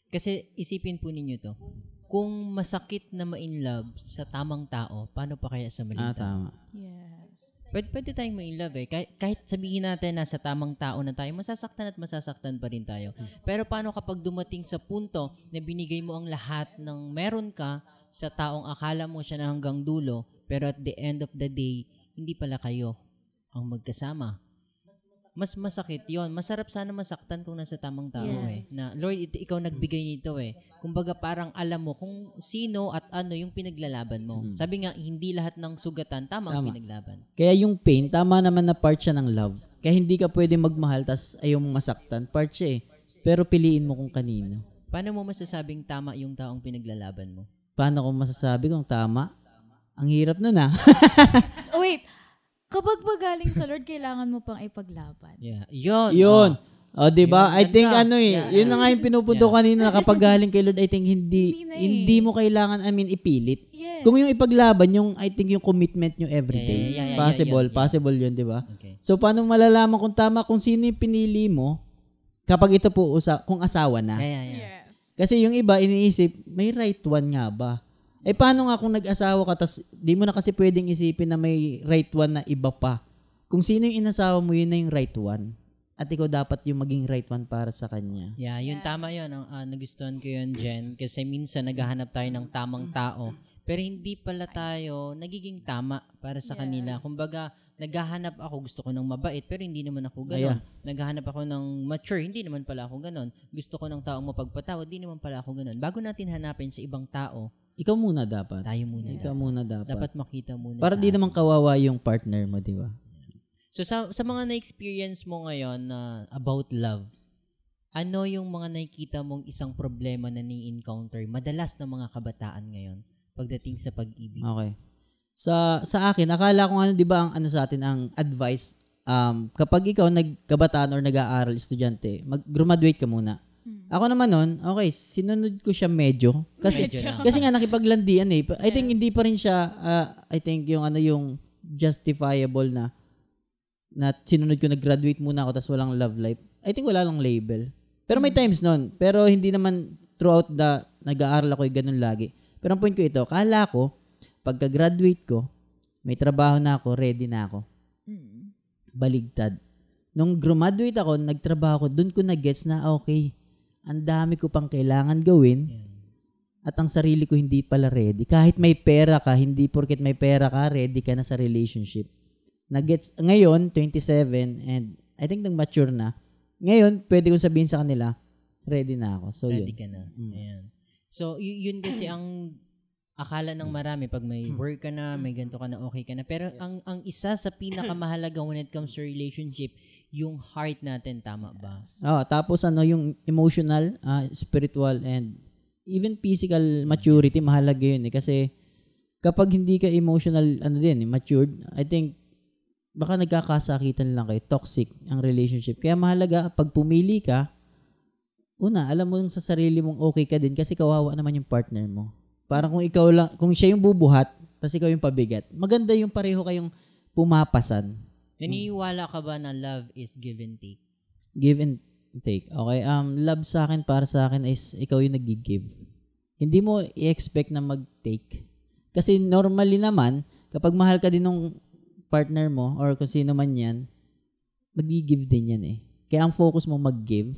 Kasi isipin po ninyo to. Kung masakit na ma-inlove sa tamang tao, paano pa kaya sa maling tao? Tama. Yes. Pwede tayong ma-inlove eh. Kahit sabihin natin na sa tamang tao na tayo, masasaktan pa rin tayo. Pero paano kapag dumating sa punto na binigay mo ang lahat ng meron ka sa taong akala mo siya na hanggang dulo, pero at the end of the day, hindi pala kayo ang magkasama. Mas masakit yon. Masarap sana masaktan kung nasa tamang tao eh. Na, Lord, ikaw nagbigay nito eh. Kumbaga parang alam mo kung sino at ano yung pinaglalaban mo. Sabi nga, hindi lahat ng sugatan tama ang pinaglaban. Kaya yung pain, tama naman na part siya ng love. Kaya hindi ka pwede magmahal tas ayaw mong masaktan. Part siya eh. Pero piliin mo kung kanino. Paano mo masasabing tama yung taong pinaglalaban mo? Paano ko masasabi kung tama? Ang hirap nun ah. Wait. Kapag magaling sa Lord, kailangan mo pang ipaglaban. Yeah. Yun. Yun. O, di ba? Yun, I think ganda. yun na nga yung pinupunto kanina, kapag galing kay Lord, I think Hindi na hindi mo kailangan, ipilit. Yes. Kung yung ipaglaban, I think yung commitment nyo everyday. Yeah. Possible yun, di ba? Okay. So, paano malalaman kung tama, kung sino yung pinili mo, kapag ito po, kung asawa na? Yeah. Yes. Kasi yung iba, iniisip, may right one nga ba? Paano nga kung nag-asawa ka, tas di mo na kasi pwedeng isipin na may right one na iba pa. Kung sino yung inasawa mo, yun na yung right one. At ikaw dapat yung maging right one para sa kanya. Yeah, yun tama yun. Nagustuhan ko yun, Jen. Kasi minsan naghahanap tayo ng tamang tao. Pero hindi pala tayo nagiging tama para sa kanila. Kumbaga, naghahanap ako, gusto ko ng mabait, pero hindi naman ako ganon. Naghahanap ako ng mature, hindi naman pala ako ganon. Gusto ko ng taong mapagpatawad, hindi naman pala ako ganon. Bago natin hanapin sa ibang tao, Ikaw muna dapat. tayo muna. Ikaw muna dapat. Dapat makita muna Para di naman kawawa yung partner mo, di ba? So sa mga na-experience mo ngayon na about love, ano yung mga nakikita mong isang problema na ni-encounter madalas ng mga kabataan ngayon pagdating sa pag-ibig? Okay. Sa akin, akala ko di ba ang sa atin ang advice, kapag ikaw nagkabataan or nag-aaral, estudyante, mag-graduate ka muna. Ako naman nun, okay, sinunod ko siya medyo. Kasi nga nakipaglandian I think hindi pa rin siya, I think yung justifiable na sinunod ko, nag-graduate muna ako tapos walang love life. I think wala lang label. Pero may times nun. Pero hindi naman throughout nag-aaral ako ganun lagi. Pero ang point ko ito, kala ko, pagka-graduate ko, may trabaho na ako, ready na ako. Baligtad. Nung graduate ako, nagtrabaho ako, dun ko na-gets na okay, ang dami ko pang kailangan gawin at ang sarili ko hindi pala ready. Kahit may pera ka, hindi porket may pera ka, ready ka na sa relationship. Nag-gets, ngayon, 27, and I think nag-mature na. Ngayon, pwede kong sabihin sa kanila, ready na ako. So, ready yun. ka na. Ayan. So, yun kasi ang akala ng marami pag may work ka na, may ganito ka na, okay ka na. Pero ang isa sa pinakamahalaga when it comes to relationship, yung heart natin, tama ba? Tapos yung emotional, spiritual, and even physical maturity, mahalaga yun Kasi kapag hindi ka emotional, matured, I think baka nagkakasakitan lang kayo, toxic ang relationship. Kaya mahalaga, pag pumili ka, una, alam mo sa sarili mong okay ka din kasi kawawa naman yung partner mo. Parang kung siya yung bubuhat, tapos ikaw yung pabigat, maganda yung pareho kayong pumapasan. Naniniwala ka ba na love is give and take? Give and take. Okay, love sa akin, para sa akin is ikaw yung nag-give. Hindi mo i-expect na mag-take. Kasi normally naman, kapag mahal ka din ng partner mo or kung sino man yan, mag-give din yan Kaya ang focus mo mag-give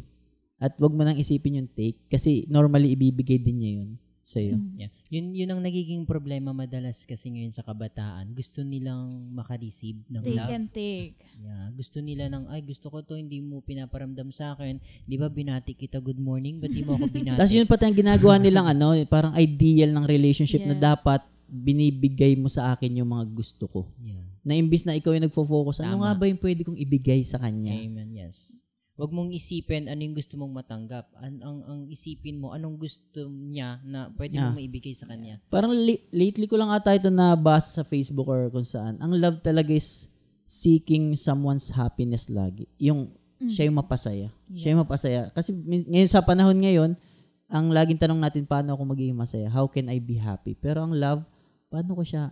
at wag mo nang isipin yung take kasi normally ibibigay din niya yun sa'yo. Yeah. Yun ang nagiging problema madalas kasi ngayon sa kabataan. Gusto nilang maka-receive ng Take love. and take. Yeah. Gusto nila gusto ko to, hindi mo pinaparamdam sa akin. Di ba binati kita good morning, ba't di mo ako binati? Tapos yun pati ang ginagawa nilang parang ideal ng relationship na dapat binibigay mo sa akin yung mga gusto ko. Yeah. Na imbis na ikaw yung nagfo-focus, ano Tama. nga ba yung pwede kong ibigay sa kanya? Amen, yes. Huwag mong isipin ano yung gusto mong matanggap. Ang isipin mo, anong gusto niya na pwede mong maibigay sa kanya. Parang lately ko lang ata ito nabasa sa Facebook or kung saan. Ang love talaga is seeking someone's happiness lagi. Siya yung mapasaya. Yeah. Siya yung mapasaya. Kasi ngayon sa panahon ngayon, ang laging tanong natin, paano ako magiging masaya? How can I be happy? Pero ang love, paano ko siya,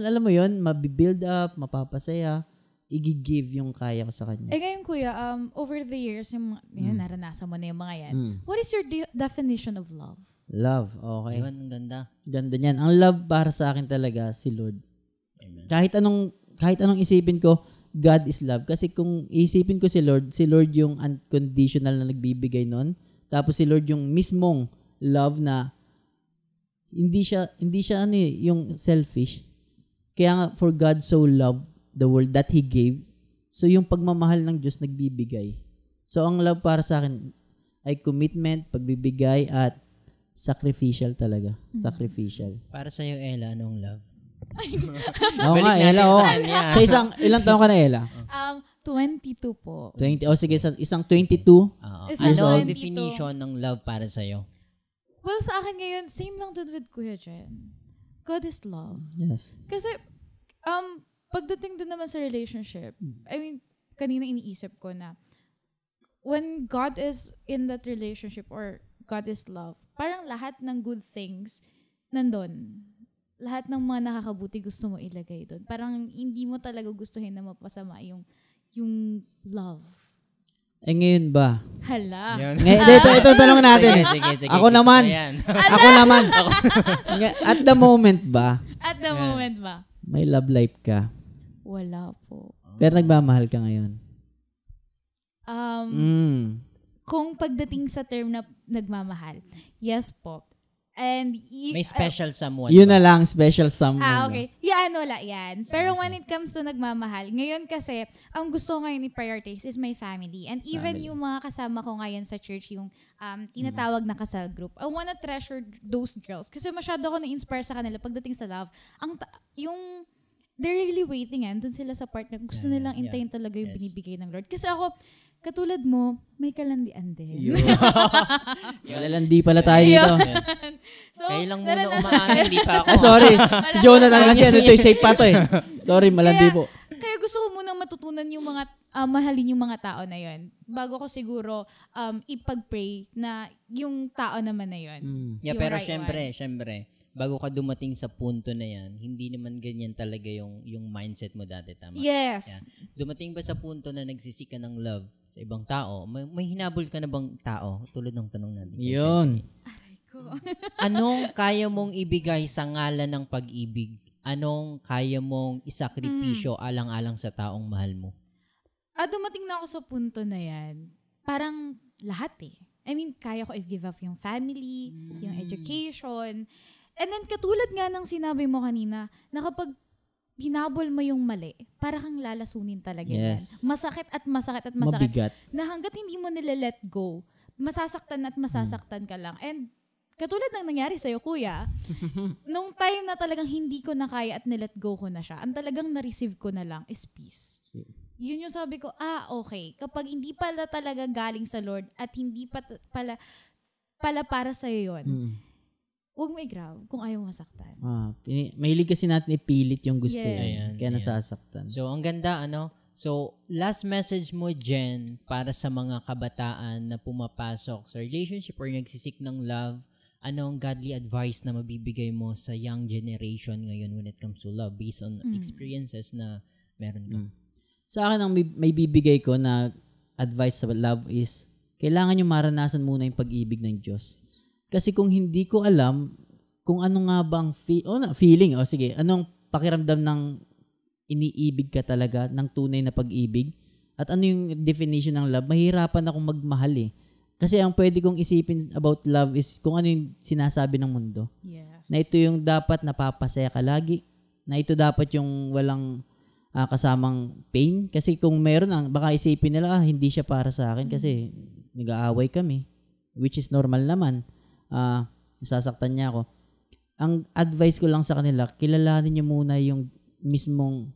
alam mo yun, mabibuild up, mapapasaya, i-give yung kaya ko sa kanya. Ngayon kuya, over the years, naranasan mo na yung mga yan. What is your definition of love? Love, okay. Diba, ang ganda. Ganda niyan. Ang love para sa akin talaga, si Lord. Amen. Kahit anong isipin ko, God is love. Kasi kung isipin ko si Lord yung unconditional na nagbibigay nun. Tapos si Lord yung mismong love na hindi siya yung selfish. Kaya nga, for God so loved the world that He gave. So, yung pagmamahal ng Diyos nagbibigay. So, ang love para sa akin ay commitment, pagbibigay, at sacrificial talaga. Sacrificial. Para sa'yo, Ella, anong love? Oo nga, Ella. Sa ilang taon ka na, Ella? 22 po. 20. Sige, isang 22. Isang Ano ang 22. definition ng love para sa'yo? Well, sa akin ngayon, same lang dun with Kuya Jen. God is love. Yes. Kasi, pagdating din naman sa relationship, I mean, kanina iniisip ko na when God is in that relationship or God is love, parang lahat ng good things nandun. Lahat ng mga nakakabuti gusto mo ilagay doon. Parang hindi mo talaga gustuhin na mapasama yung love. Ngayon ba? Hala. Ito tanong natin eh. Sige, Ako naman. At the moment ba? At the moment ba? May love life ka? Wala po. Pero nagmamahal ka ngayon? Kung pagdating sa term na nagmamahal, yes po. And may special someone. Yun na lang, special someone. Okay. Yan, wala yan. Pero when it comes to nagmamahal, ngayon kasi, ang gusto ko ngayon i-prioritize is my family. And even yung mga kasama ko ngayon sa church, yung tinatawag na kasal group, I wanna treasure those girls. Kasi masyado ako na-inspire sa kanila pagdating sa love. They're really waiting dun sila sa part na gusto nilang intayin talaga yung binibigay ng Lord. Kasi ako, katulad mo, may kalandian din. Kalalandi pala tayo dito. So, kayo lang muna umaamin, hindi pa ako. Sorry. Si Jonathan kasi safe pa to eh. Sorry, malandi po. Kaya gusto ko munang matutunan yung mga, mahalin yung mga tao na yun. Bago ko siguro ipag-pray na yung tao naman na yun. Yeah, pero syempre, bago ka dumating sa punto na yan, hindi naman ganyan talaga yung mindset mo dati, tama? Yes. Yan. Dumating ba sa punto na nagsisik ka ng love sa ibang tao? May hinabol ka na bang tao? Tulad ng tanong natin. Yun. Aray ko. Anong kaya mong ibigay sa ngalan ng pag-ibig? Anong kaya mong isakripisyo alang-alang sa taong mahal mo? Dumating na ako sa punto na yan. Parang lahat eh. I mean, kaya ko i-give up yung family, yung education. And then, katulad nga ng sinabi mo kanina, na kapag hinabol mo yung mali, para kang lalasunin talaga yan. Masakit at masakit at masakit. Mabigat. Na hanggat hindi mo nila-let go, masasaktan at masasaktan ka lang. And katulad ng nangyari sa'yo, kuya, nung time na talagang hindi ko na kaya at nilet go ko na siya, ang talagang na-receive ko na lang is peace. Yun yung sabi ko, okay. Kapag hindi pala talaga galing sa Lord at hindi pala para sa'yo yun, huwag mo i-grab kung ayaw masaktan. Mahilig kasi natin ipilit yung gusto. Yes. Kaya nasasaktan. So, ang ganda, So, last message mo, Jen, para sa mga kabataan na pumapasok sa relationship or nagsisik ng love, anong godly advice na mabibigay mo sa young generation ngayon when it comes to love based on experiences na meron ka? Sa akin, ang may bibigay ko na advice sa love is, kailangan nyo maranasan muna yung pag-ibig ng Diyos. Kasi kung hindi ko alam kung ano nga bang feeling, sige, anong pakiramdam ng iniibig ka talaga, ng tunay na pag-ibig, at ano yung definition ng love, mahirapan akong magmahal eh. Kasi ang pwede kong isipin about love is kung ano yung sinasabi ng mundo. Yes. Na ito yung dapat napapasaya ka lagi. Na ito dapat yung walang kasamang pain. Kasi kung meron, baka isipin nila, hindi siya para sa akin kasi nag-aaway kami. Which is normal naman. Nasasaktan niya ako. Ang advice ko lang sa kanila, kilalanin niyo muna yung mismong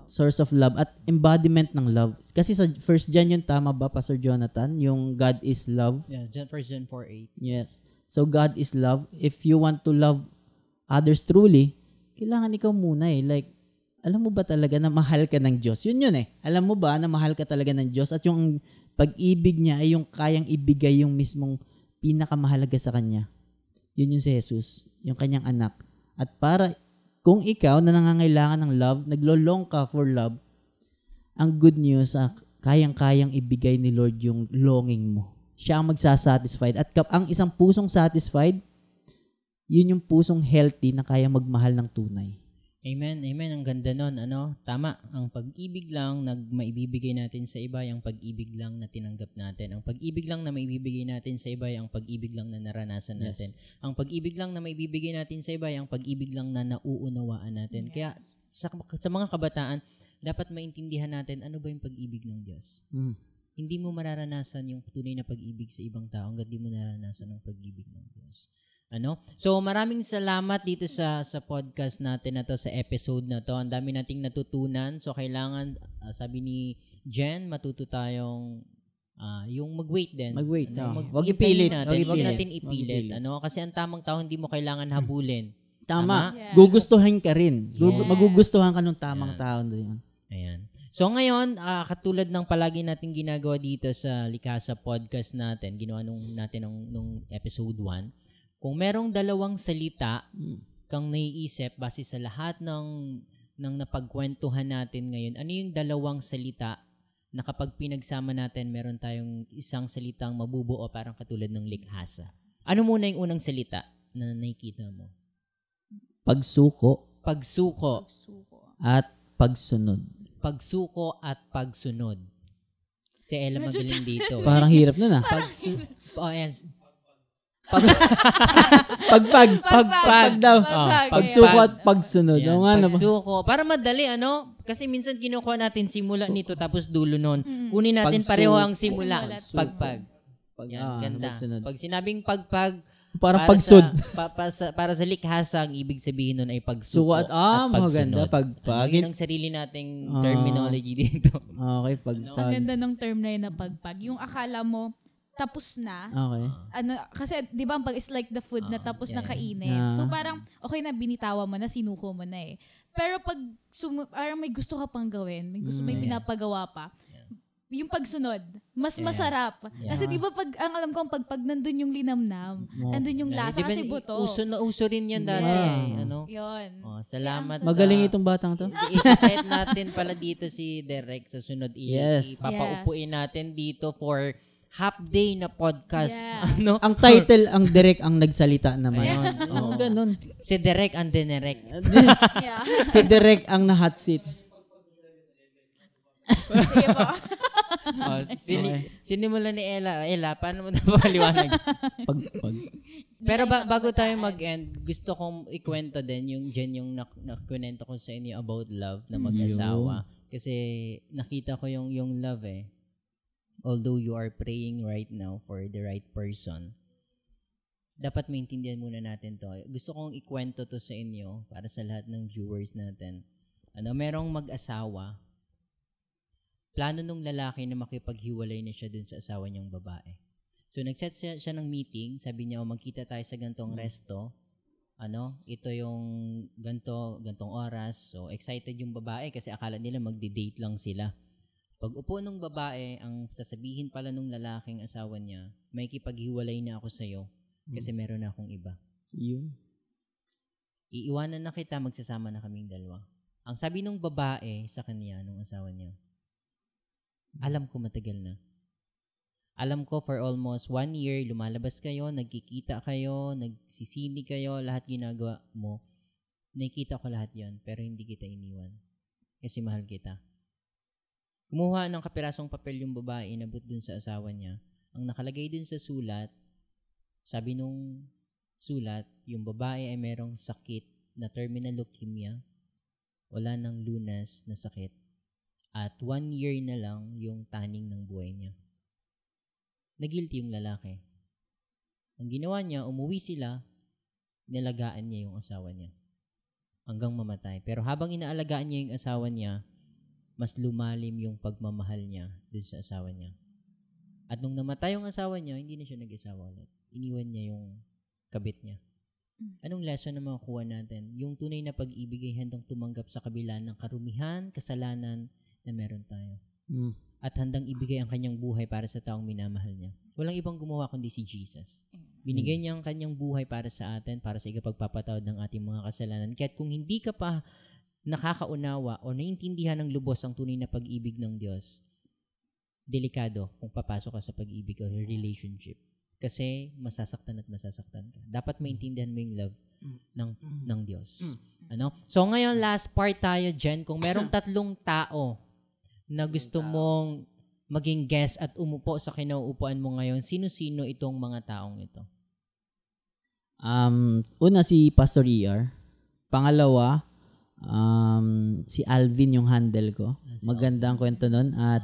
source of love at embodiment ng love. Kasi sa 1 John yun, tama ba, Pastor Jonathan? Yung God is love. Yeah, 1 John 4:8. Yes. So God is love. If you want to love others truly, kailangan ikaw muna eh. Like, alam mo ba talaga na mahal ka ng Diyos? Yun eh. Alam mo ba na mahal ka talaga ng Diyos at yung pag-ibig niya ay yung kayang ibigay yung mismong pinakamahalaga sa Kanya. Yun yung si Jesus, yung Kanyang anak. At para kung ikaw na nangangailangan ng love, naglo-long ka for love, ang good news, kayang-kayang ibigay ni Lord yung longing mo. Siya ang magsasatisfied. At ang isang pusong satisfied, yun yung pusong healthy na kaya magmahal ng tunay. Amen. Ang ganda nun. Tama. Ang pag-ibig lang na maibibigay natin sa iba, yung pag-ibig lang na tinanggap natin. Ang pag-ibig lang na maibibigay natin sa iba, yung pag-ibig lang na naranasan natin. Yes. Ang pag-ibig lang na maibibigay natin sa iba, yung pag-ibig lang na nauunawaan natin. Yes. Kaya sa mga kabataan, dapat maintindihan natin ano ba yung pag-ibig ng Diyos. Hindi mo mararanasan yung tunay na pag-ibig sa ibang tao hanggang di mo naranasan ang pag-ibig ng Diyos. So maraming salamat dito sa podcast natin na to, sa episode na to. Ang dami nating natutunan. So kailangan, sabi ni Jen, matuto tayong yung mag-wait din. Mag-wait. Wag ipilit. Wag natin ipilit. Kasi ang tamang tao hindi mo kailangan habulin. Tama. Yes. Gugustuhin ka rin. Yes. Magugustuhan ka ng tamang tao doon. Ayan. So ngayon, katulad ng palagi nating ginagawa dito sa Likasa podcast natin, ginawa natin nung episode 1, kung merong dalawang salita kang naiisip base sa lahat ng napagkwentuhan natin ngayon, ano yung dalawang salita na kapag pinagsama natin, meron tayong isang salitang mabubuo parang katulad ng likhasa? Ano muna yung unang salita na nakikita mo? Pagsuko Pagsuko. at pagsunod. Pagsuko at pagsunod. Si Ella magaling dito. Parang hirap nun Ayan. Pagpag daw. Pagsuko at pagsunod. Ayan, Oo nga na ba? pagsuko. Para madali, Kasi minsan kinukuha natin simula nito tapos dulo nun. Kunin natin Pagsuko. pareho ang simula. Simula at Pagpag. Yan, ganda. pagsunod. Pag sinabing pagpag, Parang para pagsud. para sa likhasa, ang ibig sabihin nun ay Suko pagsuko at at maganda. pagsunod. Pagpag. Yun ang sarili nating terminology dito. Okay, Ang pagpag. ganda ng term na yun na pagpag. Yung akala mo, tapos na. Okay. Kasi, di ba, ang pag is like the food na tapos na kainin. Yeah. So, parang, okay na, binitawa mo na, sinuko mo na eh. Pero pag, parang may gusto ka pang gawin, may pinapagawa pa, yung pagsunod, mas masarap. Kasi di ba ang alam ko, pag nandun yung linamnam, nandun yung lasa, Diba, kasi buto. uso rin yan dati. Yes. Yun. Salamat. Magaling itong batang to. Isa-set natin pala dito si Derek sa sunod. Yes. Ipapaupuin natin dito for half day na podcast. Yes. Ang title, ang direct ang nagsalita naman. Oo. Ganun. Si Derek ang Denerek. Yeah. Si direct ang na-hot seat. Sige po. Sinimula ni Ella. Ella, paano mo napapaliwanag? Pagpag. Pero bago tayo mag-end, gusto kong ikwento din yung nakwento ko sa inyo about love na mag-asawa. Kasi nakita ko yung love eh. Although you are praying right now for the right person, dapat maintindihan muna natin to. Gusto kong ikwento to sa inyo para sa lahat ng viewers natin. Merong mag-asawa, plano nung lalaki na makipaghiwalay na siya dun sa asawa niyang babae. So, nag-set siya ng meeting. Sabi niya, magkita tayo sa gantong resto. Ito yung gantong oras. So, excited yung babae kasi akala nila magdi-date lang sila. Pag upo ng babae, ang sasabihin pala nung lalaking asawa niya, may kipaghiwalay na ako sa'yo kasi meron na akong iba. Yun. Iiwanan na kita, magsasama na kaming dalawa. Ang sabi nung babae sa kanya, nung asawa niya, alam ko matagal na. Alam ko for almost 1 year, lumalabas kayo, nagkikita kayo, nagsisini kayo, lahat ginagawa mo. Nakikita ko lahat yon, pero hindi kita iniwan. Kasi mahal kita. Kumuha ng kapirasong papel yung babae, inabot dun sa asawa niya. Ang nakalagay dun sa sulat, sabi nung sulat, yung babae ay merong sakit na terminal leukemia, wala nang lunas na sakit, at 1 year na lang yung taning ng buhay niya. Nagilty yung lalaki. Ang ginawa niya, umuwi sila, nilagaan niya yung asawa niya hanggang mamatay. Pero habang inaalagaan niya yung asawa niya, mas lumalim yung pagmamahal niya dun sa asawa niya. At nung namatay yung asawa niya, hindi na siya nag-asawa ulit. Iniwan niya yung kabit niya. Anong lesson na makukuha natin? Yung tunay na pag-ibig ay handang tumanggap sa kabila ng karumihan, kasalanan na meron tayo. At handang ibigay ang kanyang buhay para sa taong minamahal niya. Walang ibang gumawa kundi si Jesus. Binigay niya ang kanyang buhay para sa atin, para sa ikapagpapatawad ng ating mga kasalanan. Kaya't kung hindi ka pa nakakaunawa o naiintindihan ng lubos ang tunay na pag-ibig ng Diyos, delikado kung papasok ka sa pag-ibig o relationship. Kasi masasaktan at masasaktan ka. Dapat maintindihan mo yung love ng Diyos. So ngayon, last part tayo, Jen. Kung merong 3 tao na gusto mong maging guest at umupo sa kinauupuan mo ngayon, sino-sino itong mga taong ito? Una si Pastor ER. Pangalawa, si Alvin yung handle ko. Maganda ang kwento nun. At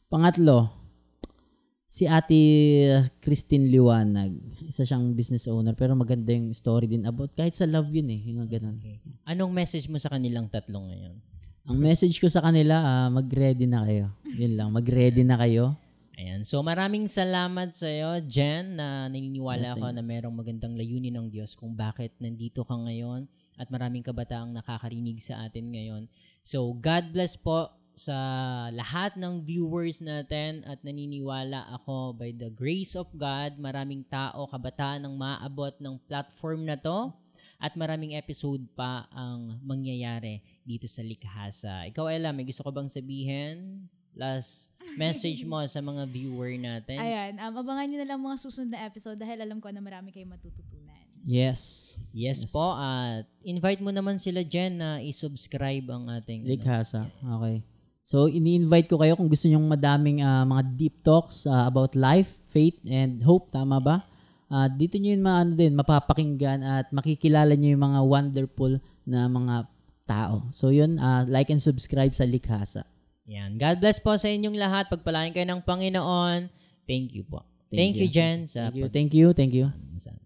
pangatlo, si Ate Christine Liwanag. Isa siyang business owner pero maganda yung story din about kahit sa love yun eh. Yung ganun. Okay. Anong message mo sa kanilang 3 ngayon? Ang message ko sa kanila, mag-ready na kayo. Yun lang, mag-ready na kayo. Ayan. Ayan. So maraming salamat sa iyo, Jen, na naniniwala Yes, ako na merong magandang layunin ng Diyos kung bakit nandito ka ngayon at maraming kabataang nakakarinig sa atin ngayon. So God bless po sa lahat ng viewers natin at naniniwala ako by the grace of God, maraming tao, kabataan ang maabot ng platform na to at maraming episode pa ang mangyayari dito sa Likhasa. Ikaw, Ella, may gusto ko bang sabihin? Last message mo sa mga viewer natin? Ayan, abangan nyo na lang mga susunod na episode dahil alam ko na marami kayong matututunan. Yes. Yes po, at invite mo naman sila, Jen, na i-subscribe ang ating Likhasa. Okay. So, ini-invite ko kayo kung gusto nyong madaming mga deep talks about life, faith, and hope. Tama ba? Dito nyo yun mapapakinggan at makikilala nyo yung mga wonderful na mga tao. So, yun, like and subscribe sa Likhasa. Yan. God bless po sa inyong lahat. Pagpalain kayo ng Panginoon. Thank you po. Thank you, Jen. Thank you. Sa